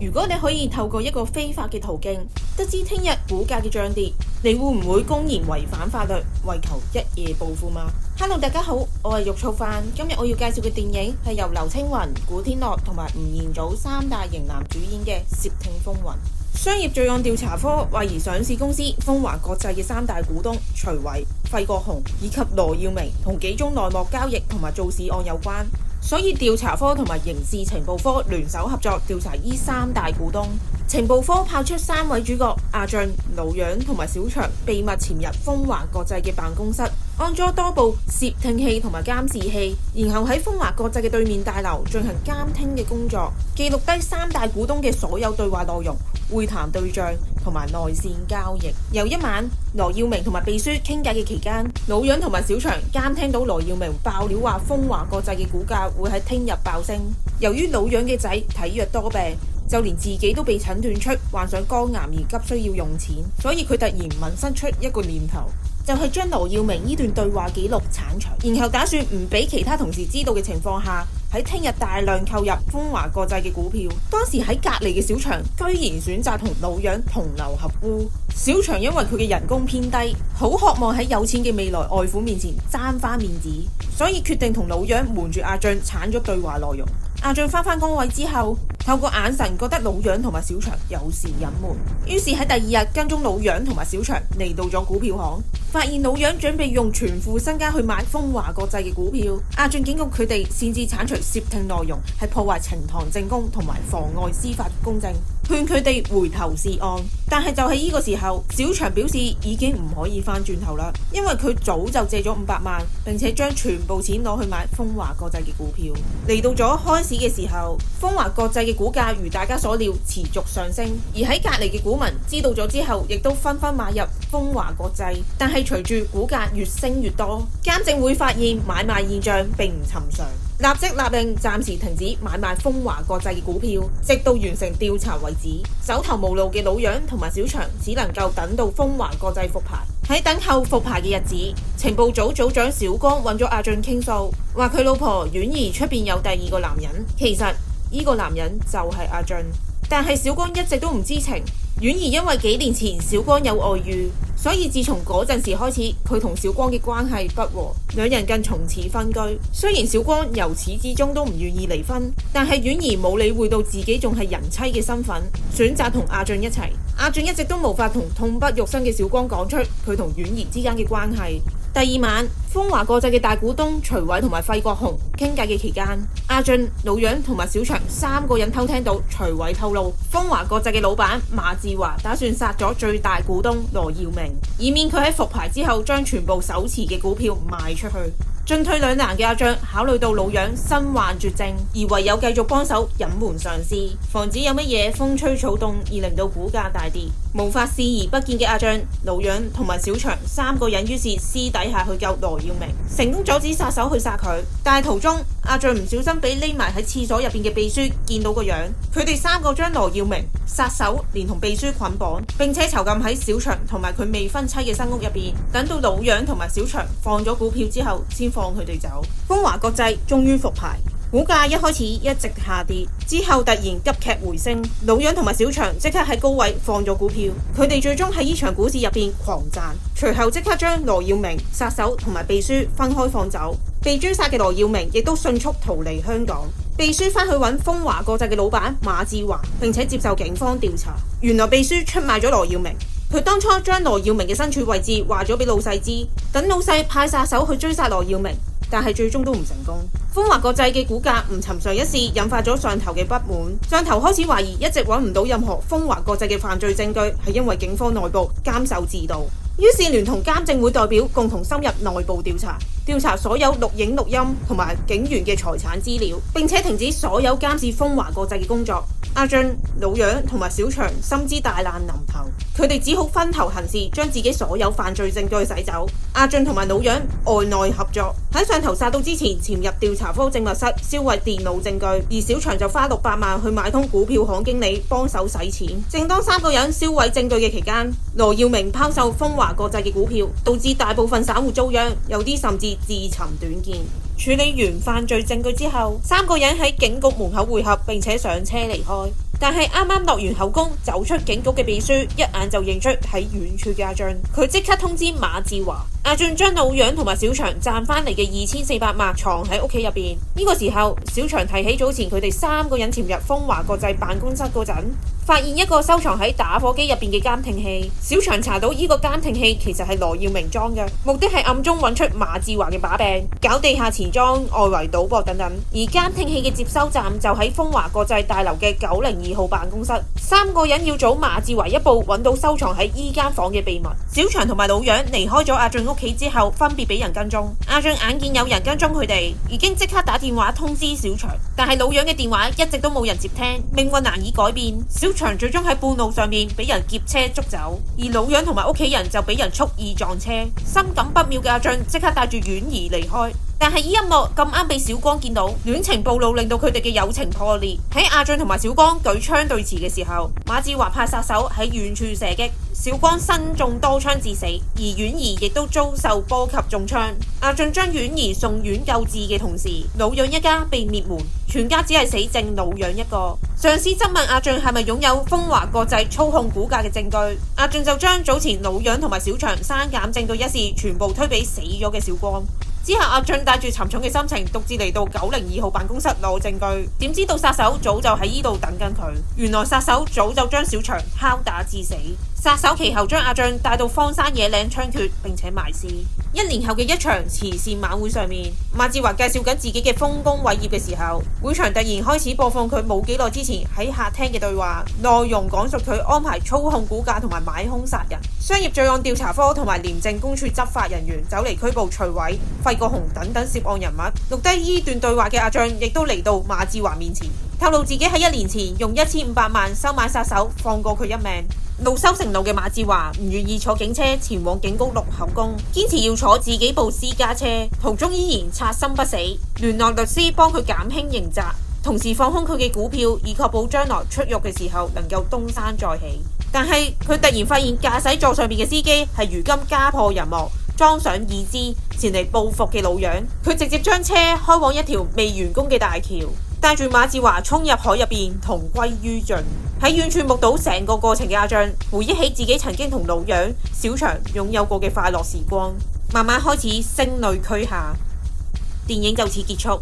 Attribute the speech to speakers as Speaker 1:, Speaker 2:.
Speaker 1: 如果你可以透過一個非法嘅途徑得知聽日股價嘅漲跌，你會唔會公然違反法律，為求一夜暴富嗎？ Hello， 大家好，我係肉燥飯。今日我要介紹嘅電影係由劉青雲、古天樂同埋吳彥祖三大型男主演嘅《竊聽風雲》。商業罪案調查科懷疑上市公司風華國際嘅三大股東徐偉、費國雄以及羅耀明同幾宗內幕交易同埋造市案有關，所以調查科同埋刑事情報科聯手合作調查呢三大股東。情報科派出三位主角阿俊、老楊同埋小祥秘密潛入風華國際嘅辦公室，安裝多部竊聽器同埋監視器，然後喺風華國際嘅對面大樓進行監聽嘅工作，記錄低三大股東嘅所有對話內容、會談對象同埋內線交易。有一晚，羅耀明同埋秘書傾偈嘅期間，老楊同埋小祥監聽到羅耀明爆料話風華國際嘅股價會喺聽日爆升。由於老楊嘅仔體弱多病，就連自己都被診斷出患上肝癌而急需要用錢，所以佢突然萌生出一個念頭，就係將羅耀明呢段對話記錄剷除，然後打算唔俾其他同事知道嘅情況下，喺聽日大量購入風華國際嘅股票。當時喺隔離嘅小祥居然選擇同老楊同流合污。小祥因為佢嘅人工偏低，好渴望喺有錢嘅未來外父面前爭翻面子，所以決定同老楊瞞住阿俊剷咗對話內容。阿俊翻崗位之後，透過眼神覺得老楊同埋小祥有事隱瞞，於是喺第二日跟蹤老楊同埋小祥嚟到咗股票行，發現老楊準備用全副身家去買風華國際嘅股票。阿俊警告佢哋擅自剷除竊聽內容係破壞呈堂證供同埋妨礙司法公正，勸佢哋回頭是岸。但係就喺呢個時候，小祥表示已經唔可以翻轉頭啦，因為佢早就借咗500萬，並且將全部錢攞去買風華國際嘅股票。嚟到咗開市嘅時候，風華國際嘅股價如大家所料持續上升，而喺隔離嘅股民知道咗之後，亦都紛紛買入風華國際。但係隨住股價越升越多，監證會發現買賣現象並唔尋常，立即勒令暫時停止買賣風華國際嘅股票，直到完成調查為止。手頭無路嘅老楊同埋小祥只能夠等到風華國際復牌。喺等候復牌嘅日子，情報組組長小江揾咗阿俊傾訴，話佢老婆婉兒出邊有第二個男人。其實呢個男人就係阿俊，但係小江一直都唔知情。婉兒因為幾年前小江有外遇，所以自從嗰陣時開始，佢同小江嘅關係不和，兩人更從此分居。雖然小江由始至終都唔願意離婚，但係婉兒冇理會到自己仲係人妻嘅身份，選擇同阿俊一齊。阿俊一直都無法同痛不欲生嘅小江講出佢同婉兒之間嘅關係。第二晚，風華國際嘅大股東徐偉同埋費國雄傾偈嘅期間，阿俊、老楊同埋小祥三個人偷聽到徐偉透露，風華國際嘅老闆馬志華打算殺咗最大股東羅耀明，以免佢喺復牌之後將全部手持嘅股票賣出去。進退兩難嘅阿俊考慮到老楊身患絕症，而唯有繼續幫手隱瞞上司，防止有乜嘢風吹草動而令到股價大跌。無法視而不見嘅阿俊、老楊同埋小祥三個人於是私底下去救羅耀明，成功阻止殺手去殺佢。但係途中，阿俊唔小心俾匿埋喺廁所入邊嘅秘書見到個樣，佢哋三個將羅耀明、殺手連同秘書捆綁，並且囚禁喺小祥同埋佢未婚妻嘅新屋入邊。等到老楊同埋小祥放咗股票之後，先放佢哋走。風華國際終於復牌，股價一開始一直下跌，之後突然急劇回升。老楊同埋小祥即刻喺高位放咗股票，佢哋最終喺呢場股市入邊狂賺，隨後即刻將羅耀明、殺手同埋秘書分開放走。被追殺嘅羅耀明亦都迅速逃離香港，秘書返去揾風華國際嘅老闆馬志華，並且接受警方調查。原來秘書出賣咗羅耀明，佢當初將羅耀明嘅身處位置話咗俾老細知，等老細派殺手去追殺羅耀明，但係最終都唔成功。風華國際嘅股價唔尋常一事引發咗上頭嘅不滿，上頭開始懷疑一直揾唔到任何風華國際嘅犯罪證據，係因為警方內部監守自盜。於是聯同監證會代表共同深入內部調查所有錄影錄音同埋警員嘅財產資料，並且停止所有監視風華國際嘅工作。阿俊、老楊同埋小祥深知大難臨頭，佢哋只好分頭行事，將自己所有犯罪證據洗走。阿俊同埋老楊外內合作，喺上頭殺到之前潛入調查科證物室銷毀電腦證據，而小祥就花600萬去買通股票行經理幫手洗錢。正當三個人銷毀證據嘅期間，羅耀明拋售風華國際嘅股票，導致大部分散戶遭殃，有啲甚至自尋短見。處理完犯罪證據之後，三個人喺警局門口會合，並且上車離開。但係啱啱落完口供，走出警局嘅秘書一眼就認出喺遠處嘅阿俊，佢即刻通知馬志華。阿俊將老楊同埋小祥賺翻嚟嘅2400萬藏喺屋企入邊。呢個時候，小祥提起早前佢哋3個人潛入風華國際辦公室嗰陣，發現一個收藏喺打火機入邊嘅監聽器。小祥查到呢個監聽器其實係羅耀明裝嘅，目的係暗中揾出馬志華嘅把柄，搞地下錢莊、外圍賭博等等。而監聽器嘅接收站就喺風華國際大樓嘅902號辦公室。3個人要早馬志華一步揾到收藏喺依間房嘅秘密。小祥同埋老楊離開咗阿俊屋企之後，分別俾人跟蹤。阿俊眼見有人跟蹤佢哋，已經即刻打電話通知小祥，但係老楊嘅電話一直都冇人接聽，命運難以改變。小祥最終喺半路上面俾人劫車捉走，而老楊同埋屋企人就俾人蓄意撞車。深感不妙嘅阿俊即刻帶住婉兒離開。但係呢一幕咁啱俾小光見到，戀情暴露令到佢哋嘅友情破裂。喺阿俊同埋小光舉槍對峙嘅時候，馬志華派殺手喺遠處射擊，小光身中多槍致死，而婉兒亦都遭受波及中槍。阿俊將婉兒送院救治嘅同時，老楊一家被滅門，全家只係死剩老楊一個。上司質問阿俊係咪擁有風華國際操控股價嘅證據，阿俊就將早前老楊同埋小祥刪減證據一事全部推俾死咗嘅小光。之後阿俊帶住沉重嘅心情獨自嚟到902號辦公室攞證據，點知道殺手早就喺呢度等緊佢。原來殺手早就將小祥敲打致死。殺手其後將阿俊帶到荒山野嶺槍決，並且埋屍。1年後嘅一場慈善晚會上面，馬志華介紹緊自己嘅豐功偉業嘅時候，會場突然開始播放佢冇幾耐之前喺客廳嘅對話，內容講述佢安排操控股價同埋買兇殺人。商業罪案調查科同埋廉政公署執法人員走嚟拘捕徐偉、費國雄等等涉案人物。錄低依段對話嘅阿俊亦都嚟到馬志華面前，透露自己喺1年前用1500萬收買殺手，放過佢一命。惱羞成怒嘅馬志華唔願意坐警車前往警局錄口供，堅持要坐自己部私家車，途中依然賊心不死，聯絡律師幫佢減輕刑責，同時放空佢嘅股票，以確保將來出獄嘅時候能夠東山再起。但係佢突然發現駕駛座上面嘅司機係如今家破人亡、裝上義肢前嚟報復嘅老楊，佢直接將車開往一條未完工嘅大橋，帶住馬志華衝入海入邊同歸於盡。喺遠處目睹成個過程嘅阿俊，回憶起自己曾經同老楊、小祥擁有過嘅快樂時光，慢慢開始聲淚俱下。電影就此結束。